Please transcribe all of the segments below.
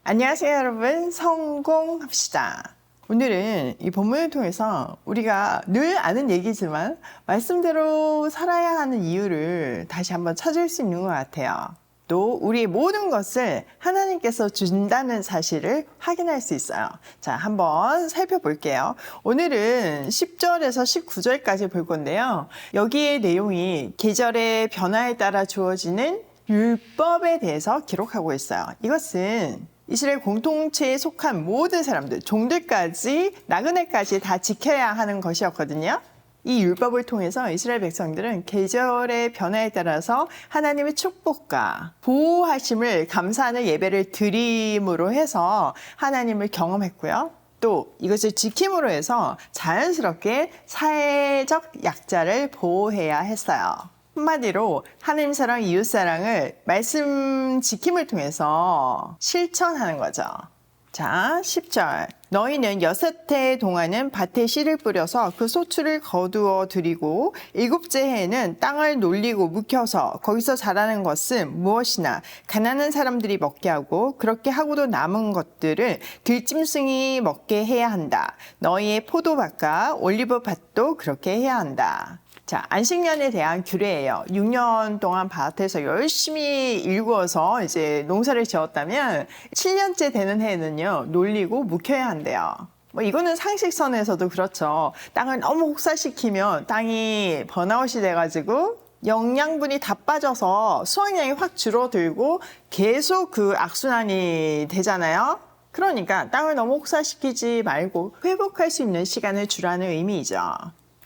안녕하세요 여러분, 성공합시다. 오늘은 이 본문을 통해서 우리가 늘 아는 얘기지만 말씀대로 살아야 하는 이유를 다시 한번 찾을 수 있는 것 같아요. 또 우리의 모든 것을 하나님께서 준다는 사실을 확인할 수 있어요. 자, 한번 살펴볼게요. 오늘은 10절에서 19절까지 볼 건데요. 여기의 내용이 계절의 변화에 따라 주어지는 율법에 대해서 기록하고 있어요. 이것은 이스라엘 공동체에 속한 모든 사람들, 종들까지, 나그네까지 다 지켜야 하는 것이었거든요. 이 율법을 통해서 이스라엘 백성들은 계절의 변화에 따라서 하나님의 축복과 보호하심을 감사하는 예배를 드림으로 해서 하나님을 경험했고요. 또 이것을 지킴으로 해서 자연스럽게 사회적 약자를 보호해야 했어요. 한마디로 하나님 사랑, 이웃 사랑을 말씀 지킴을 통해서 실천하는 거죠. 자, 10절. 너희는 6해 동안은 밭에 씨를 뿌려서 그 소출을 거두어 드리고 7째 해에는 땅을 놀리고 묵혀서 거기서 자라는 것은 무엇이나 가난한 사람들이 먹게 하고 그렇게 하고도 남은 것들을 들짐승이 먹게 해야 한다. 너희의 포도밭과 올리브밭도 그렇게 해야 한다. 자, 안식년에 대한 규례예요. 6년 동안 밭에서 열심히 일구어서 이제 농사를 지었다면 7년째 되는 해에는요, 놀리고 묵혀야 한대요. 이거는 상식선에서도 그렇죠. 땅을 너무 혹사시키면 땅이 번아웃이 돼가지고 영양분이 다 빠져서 수확량이 확 줄어들고 계속 그 악순환이 되잖아요. 그러니까 땅을 너무 혹사시키지 말고 회복할 수 있는 시간을 주라는 의미이죠.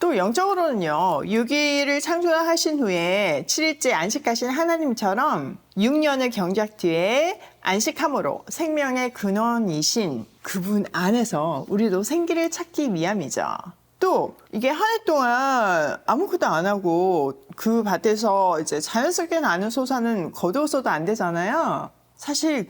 또 영적으로는요, 6일을 창조하신 후에 7일째 안식하신 하나님처럼 6년을 경작 뒤에 안식함으로 생명의 근원이신 그분 안에서 우리도 생기를 찾기 위함이죠. 또 이게 한 해 동안 아무것도 안 하고 그 밭에서 이제 자연스럽게 나는 소사는 거두어서도 안 되잖아요. 사실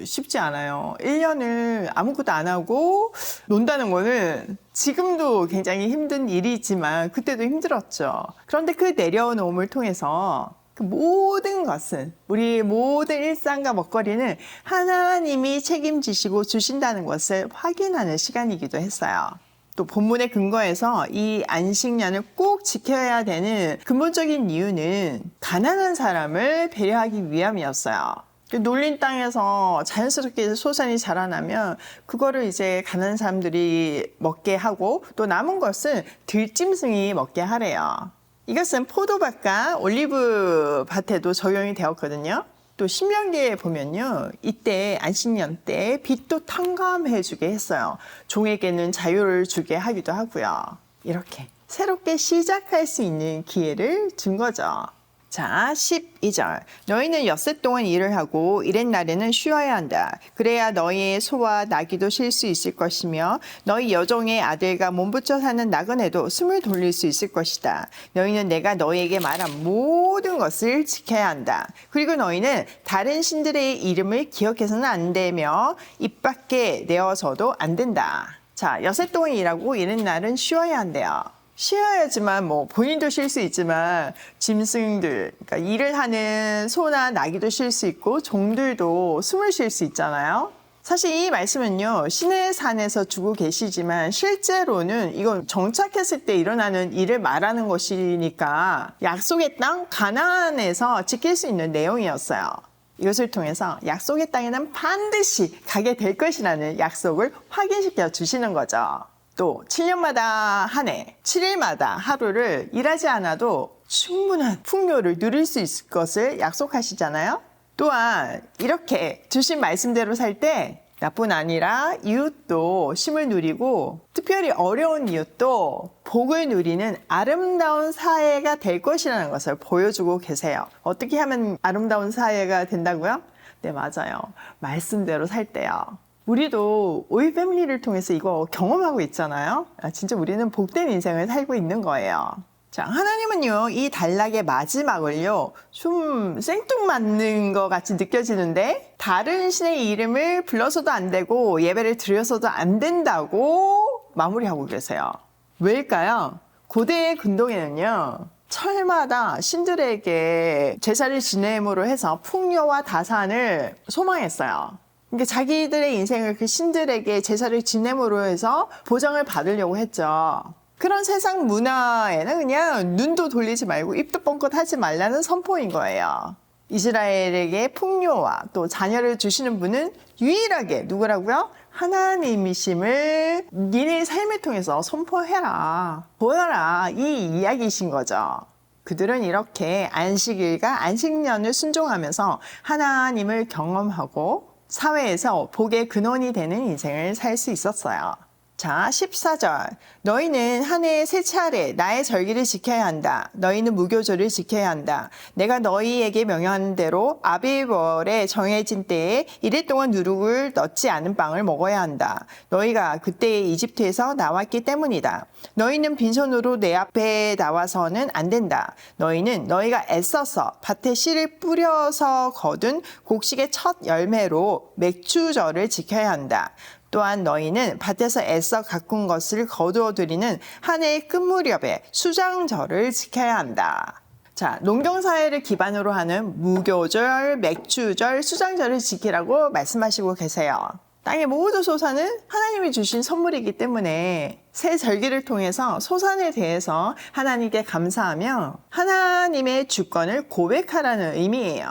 쉽지 않아요. 1년을 아무것도 안 하고 논다는 거는 지금도 굉장히 힘든 일이지만 그때도 힘들었죠. 그런데 그 내려온 오음을 통해서 그 모든 것은, 우리 모든 일상과 먹거리는 하나님이 책임지시고 주신다는 것을 확인하는 시간이기도 했어요. 또 본문의 근거에서 이 안식년을 꼭 지켜야 되는 근본적인 이유는 가난한 사람을 배려하기 위함이었어요. 놀린 땅에서 자연스럽게 소산이 자라나면 그거를 이제 가난한 사람들이 먹게 하고 또 남은 것은 들짐승이 먹게 하래요. 이것은 포도밭과 올리브 밭에도 적용이 되었거든요. 또 신명기에 보면요, 이때 안식년 때 빚도 탕감해 주게 했어요. 종에게는 자유를 주게 하기도 하고요. 이렇게 새롭게 시작할 수 있는 기회를 준 거죠. 자, 12절. 너희는 6해 동안 일을 하고 이렛 날에는 쉬어야 한다. 그래야 너희의 소와 나귀도 쉴 수 있을 것이며 너희 여종의 아들과 몸붙여 사는 나그네도 숨을 돌릴 수 있을 것이다. 너희는 내가 너희에게 말한 모든 것을 지켜야 한다. 그리고 너희는 다른 신들의 이름을 기억해서는 안 되며 입 밖에 내어서도 안 된다. 자, 6해 동안 일하고 이렛 날은 쉬어야 한대요. 쉬어야지만 본인도 쉴 수 있지만 짐승들, 그러니까 일을 하는 소나 나귀도 쉴 수 있고 종들도 숨을 쉴 수 있잖아요. 사실 이 말씀은요, 신의 산에서 주고 계시지만 실제로는 이건 정착했을 때 일어나는 일을 말하는 것이니까 약속의 땅 가나안에서 지킬 수 있는 내용이었어요. 이것을 통해서 약속의 땅에는 반드시 가게 될 것이라는 약속을 확인시켜 주시는 거죠. 또 7년마다 한 해, 7일마다 하루를 일하지 않아도 충분한 풍요를 누릴 수 있을 것을 약속하시잖아요. 또한 이렇게 주신 말씀대로 살 때 나뿐 아니라 이웃도 쉼을 누리고 특별히 어려운 이웃도 복을 누리는 아름다운 사회가 될 것이라는 것을 보여주고 계세요. 어떻게 하면 아름다운 사회가 된다고요? 네, 맞아요. 말씀대로 살 때요. 우리도 오이 패밀리를 통해서 이거 경험하고 있잖아요. 진짜 우리는 복된 인생을 살고 있는 거예요. 자, 하나님은요, 이 단락의 마지막을요, 좀 생뚱맞는 것 같이 느껴지는데, 다른 신의 이름을 불러서도 안 되고, 예배를 드려서도 안 된다고 마무리하고 계세요. 왜일까요? 고대의 근동에는요, 철마다 신들에게 제사를 지냄으로 해서 풍요와 다산을 소망했어요. 그러니까 자기들의 인생을 그 신들에게 제사를 지냄으로 해서 보장을 받으려고 했죠. 그런 세상 문화에는 그냥 눈도 돌리지 말고 입도 뻥끗 하지 말라는 선포인 거예요. 이스라엘에게 풍요와 또 자녀를 주시는 분은 유일하게 누구라고요? 하나님이심을 니네 삶을 통해서 선포해라, 보여라, 이 이야기이신 거죠. 그들은 이렇게 안식일과 안식년을 순종하면서 하나님을 경험하고 사회에서 복의 근원이 되는 인생을 살 수 있었어요. 자, 14절. 너희는 한 해에 3차례 나의 절기를 지켜야 한다. 너희는 무교절을 지켜야 한다. 내가 너희에게 명령하는 대로 아비월에 정해진 때에 이래 동안 누룩을 넣지 않은 빵을 먹어야 한다. 너희가 그때에 이집트에서 나왔기 때문이다. 너희는 빈손으로 내 앞에 나와서는 안 된다. 너희는 너희가 애써서 밭에 씨를 뿌려서 거둔 곡식의 첫 열매로 맥주절을 지켜야 한다. 또한 너희는 밭에서 애써 가꾼 것을 거두어 드리는 한 해의 끝 무렵에 수장절을 지켜야 한다. 자, 농경사회를 기반으로 하는 무교절, 맥주절, 수장절을 지키라고 말씀하시고 계세요. 땅의 모든 소산은 하나님이 주신 선물이기 때문에 새 절기를 통해서 소산에 대해서 하나님께 감사하며 하나님의 주권을 고백하라는 의미예요.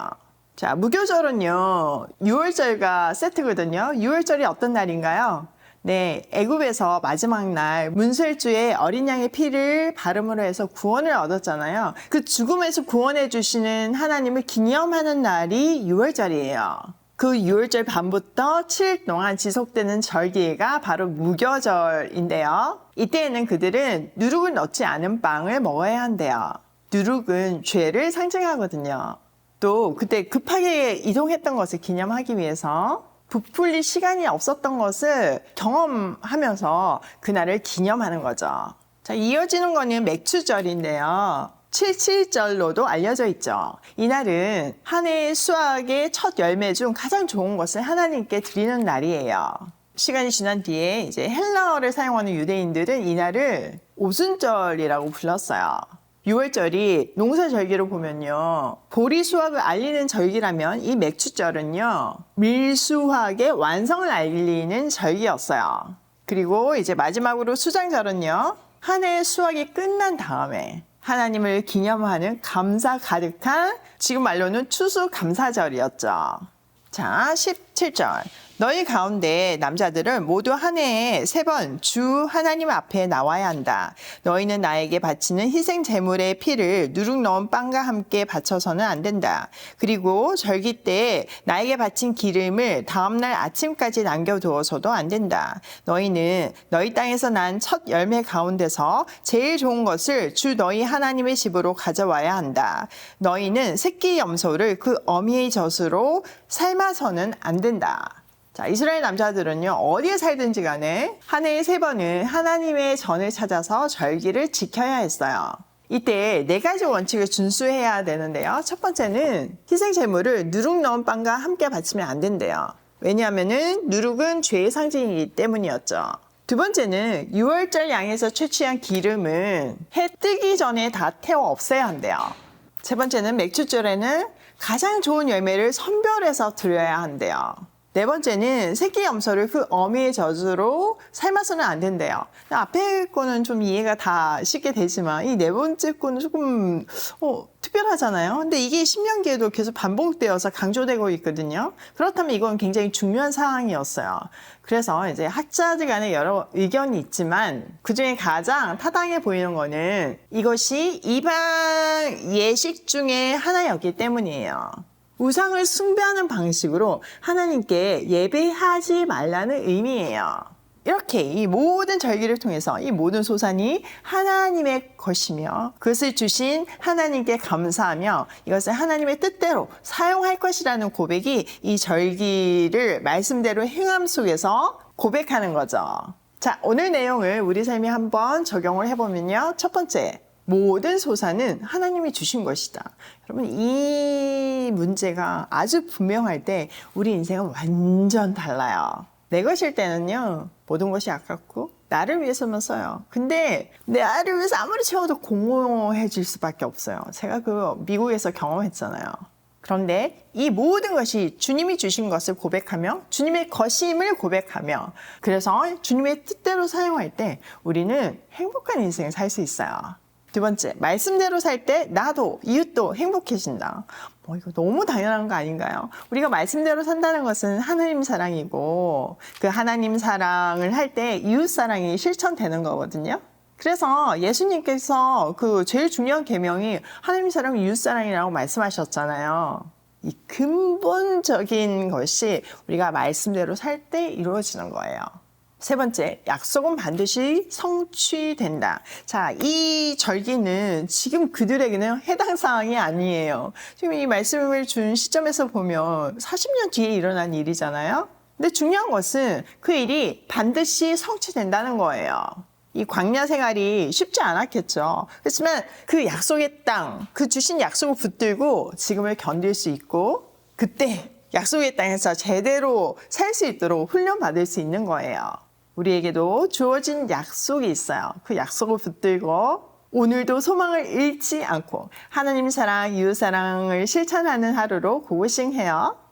자, 무교절은요, 6월절과 세트거든요. 6월절이 어떤 날인가요? 네, 애굽에서 마지막 날 문설주에 어린 양의 피를 바름으로 해서 구원을 얻었잖아요. 그 죽음에서 구원해 주시는 하나님을 기념하는 날이 6월절이에요. 그 6월절 밤부터 7일 동안 지속되는 절기가 바로 무교절인데요. 이때에는 그들은 누룩을 넣지 않은 빵을 먹어야 한대요. 누룩은 죄를 상징하거든요. 또 그때 급하게 이동했던 것을 기념하기 위해서 부풀릴 시간이 없었던 것을 경험하면서 그날을 기념하는 거죠. 자, 이어지는 거는 맥주절인데요. 77절로도 알려져 있죠. 이날은 한 해의 수확의 첫 열매 중 가장 좋은 것을 하나님께 드리는 날이에요. 시간이 지난 뒤에 이제 헬라어를 사용하는 유대인들은 이날을 오순절이라고 불렀어요. 6월절이 농사절기로 보면요, 보리 수확을 알리는 절기라면 이 맥주절은요, 밀수확의 완성을 알리는 절기였어요. 그리고 이제 마지막으로 수장절은요, 한 해의 수확이 끝난 다음에 하나님을 기념하는 감사 가득한, 지금 말로는 추수감사절이었죠. 자, 17절. 너희 가운데 남자들은 모두 한 해에 3번 주 하나님 앞에 나와야 한다. 너희는 나에게 바치는 희생 제물의 피를 누룩 넣은 빵과 함께 바쳐서는 안 된다. 그리고 절기 때에 나에게 바친 기름을 다음날 아침까지 남겨두어서도 안 된다. 너희는 너희 땅에서 난 첫 열매 가운데서 제일 좋은 것을 주 너희 하나님의 집으로 가져와야 한다. 너희는 새끼 염소를 그 어미의 젖으로 삶아서는 안 된다. 자, 이스라엘 남자들은요, 어디에 살든지 간에 한 해에 3번은 하나님의 전을 찾아서 절기를 지켜야 했어요. 이때 4가지 원칙을 준수해야 되는데요. 첫 번째는 희생 제물을 누룩 넣은 빵과 함께 바치면 안 된대요. 왜냐하면은 누룩은 죄의 상징이기 때문이었죠. 두 번째는 6월절 양에서 채취한 기름은 해 뜨기 전에 다 태워 없애야 한대요. 세 번째는 맥주절에는 가장 좋은 열매를 선별해서 드려야 한대요. 네 번째는 새끼 염소를 그 어미의 젖으로 삶아서는 안 된대요. 앞에 거는 좀 이해가 다 쉽게 되지만 이 네 번째 거는 조금 특별하잖아요. 근데 이게 신명기에도 계속 반복되어서 강조되고 있거든요. 그렇다면 이건 굉장히 중요한 사항이었어요. 그래서 이제 학자들 간에 여러 의견이 있지만 그중에 가장 타당해 보이는 거는 이것이 이방 예식 중에 하나였기 때문이에요. 우상을 숭배하는 방식으로 하나님께 예배하지 말라는 의미예요. 이렇게 이 모든 절기를 통해서 이 모든 소산이 하나님의 것이며 그것을 주신 하나님께 감사하며 이것을 하나님의 뜻대로 사용할 것이라는 고백이 이 절기를 말씀대로 행함 속에서 고백하는 거죠. 자, 오늘 내용을 우리 삶에 한번 적용을 해보면요. 첫 번째, 모든 소산은 하나님이 주신 것이다. 여러분, 이 문제가 아주 분명할 때 우리 인생은 완전 달라요. 내 것일 때는요, 모든 것이 아깝고 나를 위해서만 써요. 근데 나를 위해서 아무리 채워도 공허해질 수밖에 없어요. 제가 그 미국에서 경험했잖아요. 그런데 이 모든 것이 주님이 주신 것을 고백하며 주님의 것임을 고백하며 그래서 주님의 뜻대로 사용할 때 우리는 행복한 인생을 살 수 있어요. 두 번째, 말씀대로 살 때 나도 이웃도 행복해진다. 이거 너무 당연한 거 아닌가요? 우리가 말씀대로 산다는 것은 하나님 사랑이고 그 하나님 사랑을 할 때 이웃 사랑이 실천되는 거거든요. 그래서 예수님께서 그 제일 중요한 계명이 하나님 사랑, 이웃 사랑이라고 말씀하셨잖아요. 이 근본적인 것이 우리가 말씀대로 살 때 이루어지는 거예요. 세 번째, 약속은 반드시 성취된다. 자, 이 절기는 지금 그들에게는 해당 사항이 아니에요. 지금 이 말씀을 준 시점에서 보면 40년 뒤에 일어난 일이잖아요. 근데 중요한 것은 그 일이 반드시 성취된다는 거예요. 이 광야 생활이 쉽지 않았겠죠. 그렇지만 그 약속의 땅, 그 주신 약속을 붙들고 지금을 견딜 수 있고 그때 약속의 땅에서 제대로 살 수 있도록 훈련받을 수 있는 거예요. 우리에게도 주어진 약속이 있어요. 그 약속을 붙들고 오늘도 소망을 잃지 않고 하나님 사랑, 이웃 사랑을 실천하는 하루로 고고싱해요.